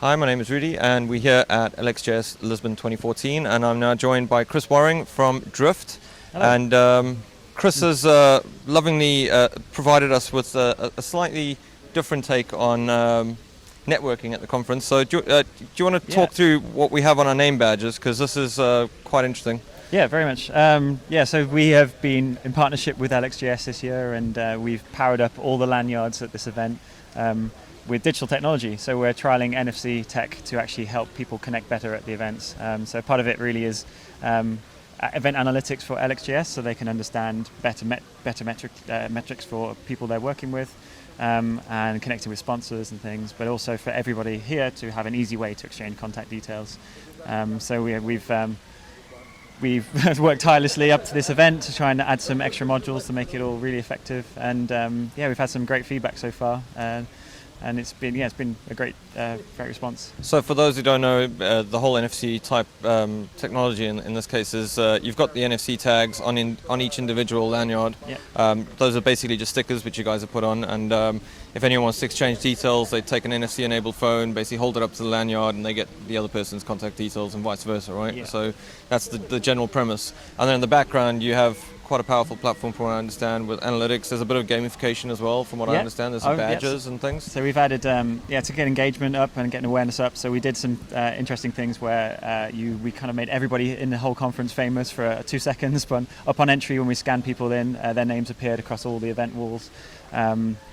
Hi, my name is Rudy, and we're here at LXJS Lisbon 2014, and I'm now joined by Chris Waring from Drift. Hello. And Chris has lovingly provided us with a slightly different take on networking at the conference. So do you want to talk through what we have on our name badges, because this is quite interesting? Yeah, very much. So we have been in partnership with LXJS this year, and we've powered up all the lanyards at this event with digital technology. So we're trialing NFC tech to actually help people connect better at the events. So part of it really is event analytics for LXJS, so they can understand better metrics for people they're working with, and connecting with sponsors and things, but also for everybody here to have an easy way to exchange contact details. So we've worked tirelessly up to this event to try and add some extra modules to make it all really effective, and we've had some great feedback so far, and it's been a great response. So for those who don't know, the whole NFC type technology in this case is you've got the NFC tags on each individual lanyard. Yep. Those are basically just stickers which you guys have put on, and if anyone wants to exchange details, they take an NFC enabled phone, basically hold it up to the lanyard, and they get the other person's contact details and vice versa, right? Yeah. So that's the general premise. And then in the background you have quite a powerful platform, from what I understand, with analytics. There's a bit of gamification as well, from what I understand. There's some badges and things. So we've added, to get engagement up and getting awareness up. So we did some interesting things where we kind of made everybody in the whole conference famous for 2 seconds. But upon entry, when we scanned people in, their names appeared across all the event walls,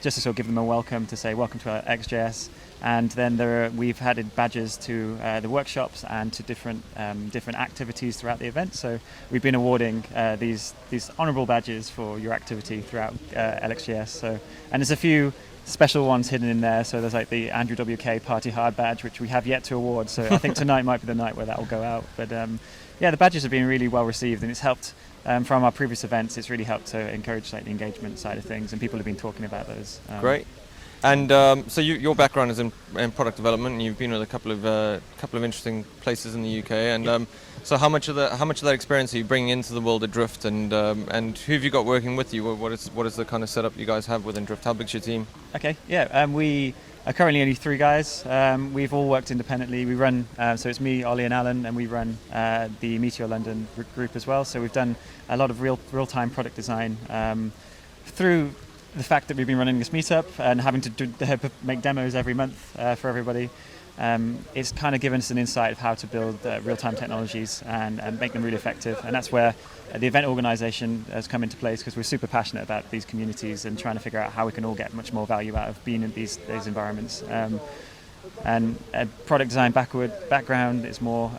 just to sort of give them a welcome, to say welcome to our XJS. And then we've added badges to the workshops and to different activities throughout the event. So we've been awarding these honourable badges for your activity throughout LXJS. So, and there's a few special ones hidden in there. So there's like the Andrew WK Party Hard badge, which we have yet to award. So I think tonight might be the night where that will go out. But the badges have been really well received, and it's helped. From our previous events, it's really helped to encourage the engagement side of things, and people have been talking about those. Great. And so your background is in product development, and you've been with a couple of interesting places in the UK. And so how much of that experience are you bringing into the world of Drift, and who have you got working with you? What is the kind of setup you guys have within Drift? How big's your team? Okay, we are currently only 3 guys. We've all worked independently. We run, so it's me, Ollie and Alan, and we run the Meteor London group as well. So we've done a lot of real-time product design through the fact that we've been running this meetup and having to make demos every month for everybody. It's kind of given us an insight of how to build real-time technologies and make them really effective. And that's where the event organization has come into place, because we're super passionate about these communities and trying to figure out how we can all get much more value out of being in these environments. And product design background is more,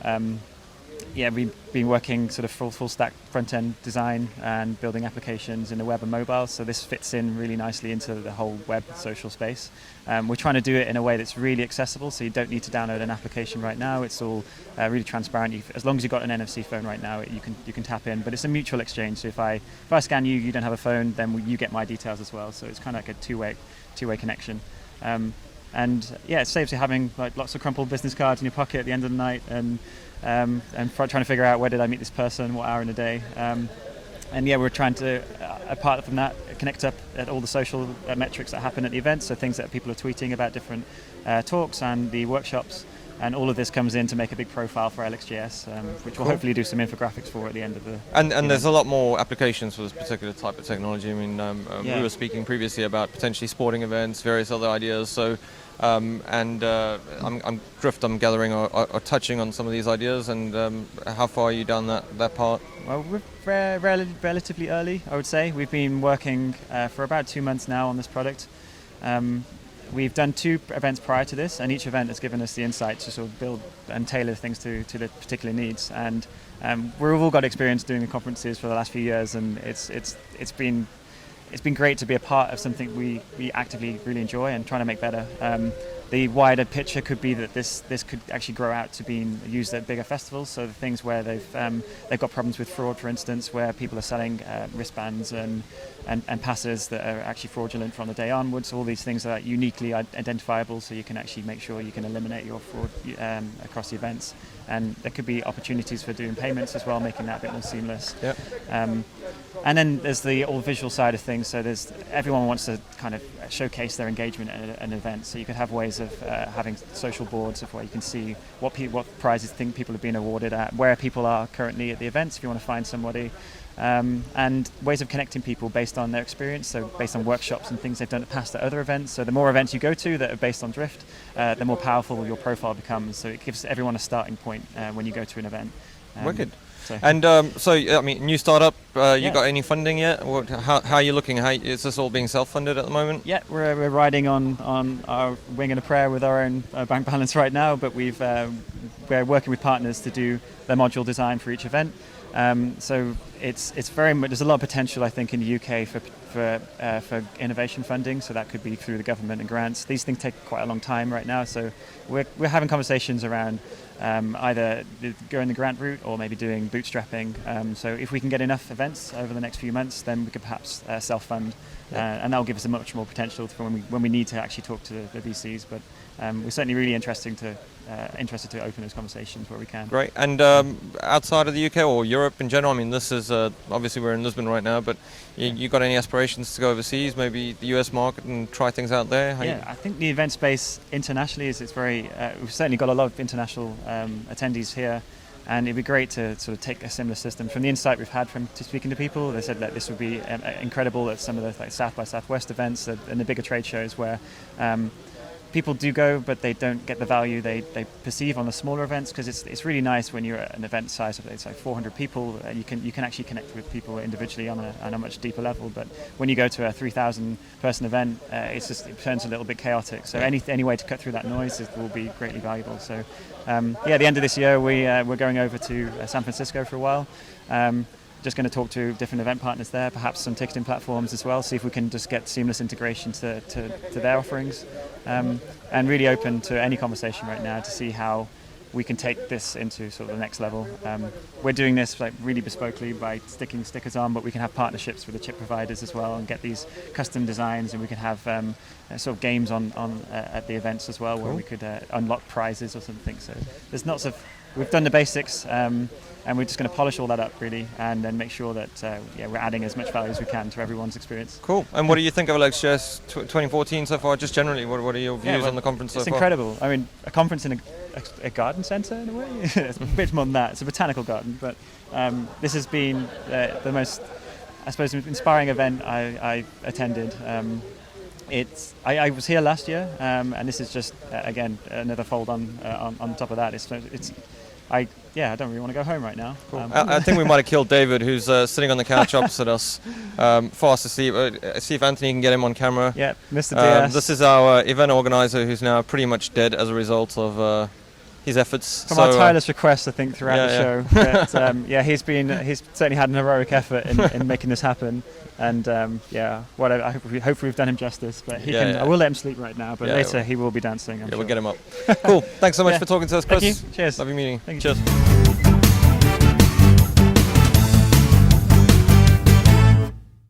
we've been working sort of full stack front-end design and building applications in the web and mobile, so this fits in really nicely into the whole web social space. We're trying to do it in a way that's really accessible, so you don't need to download an application right now. It's all really transparent. As long as you've got an NFC phone right now, you can tap in, but it's a mutual exchange. So if I scan you don't have a phone, then you get my details as well. So it's kind of like a two-way connection. It saves you having like lots of crumpled business cards in your pocket at the end of the night, and trying to figure out where did I meet this person, what hour in the day. We're trying to, apart from that, connect up at all the social metrics that happen at the event, so things that people are tweeting about different talks and the workshops, and all of this comes in to make a big profile for LXJS, which we'll hopefully do some infographics for at the end of the... And there's a lot more applications for this particular type of technology. I mean, we were speaking previously about potentially sporting events, various other ideas, so... I'm gathering or touching on some of these ideas, and how far are you down that part? Well, we're relatively early, I would say. We've been working for about 2 months now on this product. We've done 2 events prior to this, and each event has given us the insight to sort of build and tailor things to the particular needs. And we've all got experience doing the conferences for the last few years, and it's been great to be a part of something we actively really enjoy and trying to make better. The wider picture could be that this could actually grow out to being used at bigger festivals. So the things where they've got problems with fraud, for instance, where people are selling wristbands and passes that are actually fraudulent from the day onwards. All these things are uniquely identifiable, so you can actually make sure you can eliminate your fraud across the events. And there could be opportunities for doing payments as well, making that a bit more seamless. Yep. And then there's the all visual side of things. So everyone wants to kind of showcase their engagement at an event. So you could have ways ways of having social boards of where you can see what prizes think people have been awarded at, where people are currently at the events if you want to find somebody, and ways of connecting people based on their experience, so based on workshops and things they've done in the past at other events. So the more events you go to that are based on Drift, the more powerful your profile becomes. So it gives everyone a starting point when you go to an event. Wicked. So. And so, I mean, new startup, you Yeah. got any funding yet? How are you looking? Is this all being self-funded at the moment? Yeah, we're riding on our wing and a prayer with our own bank balance right now, but we're working with partners to do the module design for each event. So it's very much, there's a lot of potential, I think, in the UK for innovation funding. So that could be through the government and grants. These things take quite a long time right now. So we're having conversations around either going the grant route or maybe doing bootstrapping. So if we can get enough events over the next few months, then we could perhaps self-fund, and that'll give us a much more potential for when we need to actually talk to the VCs. But we're certainly really interested to open those conversations where we can. Great. And outside of the UK or Europe in general, I mean, this is obviously we're in Lisbon right now, but you got any aspirations to go overseas, maybe the US market, and try things out there? I think the event space internationally we've certainly got a lot of international attendees here, and it'd be great to sort of take a similar system. From the insight we've had from speaking to people, they said that this would be incredible at some of the South by Southwest events and the bigger trade shows where people do go, but they don't get the value they perceive on the smaller events, because it's really nice when you're at an event size of, it's like 400 people, you can actually connect with people individually on a much deeper level. But when you go to a 3,000 person event, it turns a little bit chaotic. So any way to cut through that noise will be greatly valuable. So at the end of this year, we're going over to San Francisco for a while. Just going to talk to different event partners there, perhaps some ticketing platforms as well, see if we can just get seamless integration to their offerings, and really open to any conversation right now to see how we can take this into sort of the next level. We're doing this like really bespokely by sticking stickers on, but we can have partnerships with the chip providers as well and get these custom designs, and we can have sort of games on at the events as well, where we could unlock prizes or something. So there's lots of, we've done the basics, and we're just going to polish all that up really, and then make sure that we're adding as much value as we can to everyone's experience. Cool. And what do you think of LXJS 2014 so far? Just generally, what are your views on the conference so far? It's incredible. I mean, a conference in a garden centre in a way. It's a bit more than that. It's a botanical garden, but this has been the most, I suppose, inspiring event I attended. I was here last year, and this is just again another fold on top of that. I don't really want to go home right now. Cool. I think we might have killed David, who's sitting on the couch opposite us, fast asleep. See if Anthony can get him on camera. Yeah, Mr. DS. This is our event organizer, who's now pretty much dead as a result of his efforts. From our tireless requests, I think, throughout the show. But, he's certainly had an heroic effort in making this happen. And whatever. Hopefully we've done him justice. But I will let him sleep right now. But later he will be dancing. I'm sure. We'll get him up. Cool. Thanks so much for talking to us, Chris. Thank you. Cheers. Lovely meeting. Thank you. Cheers.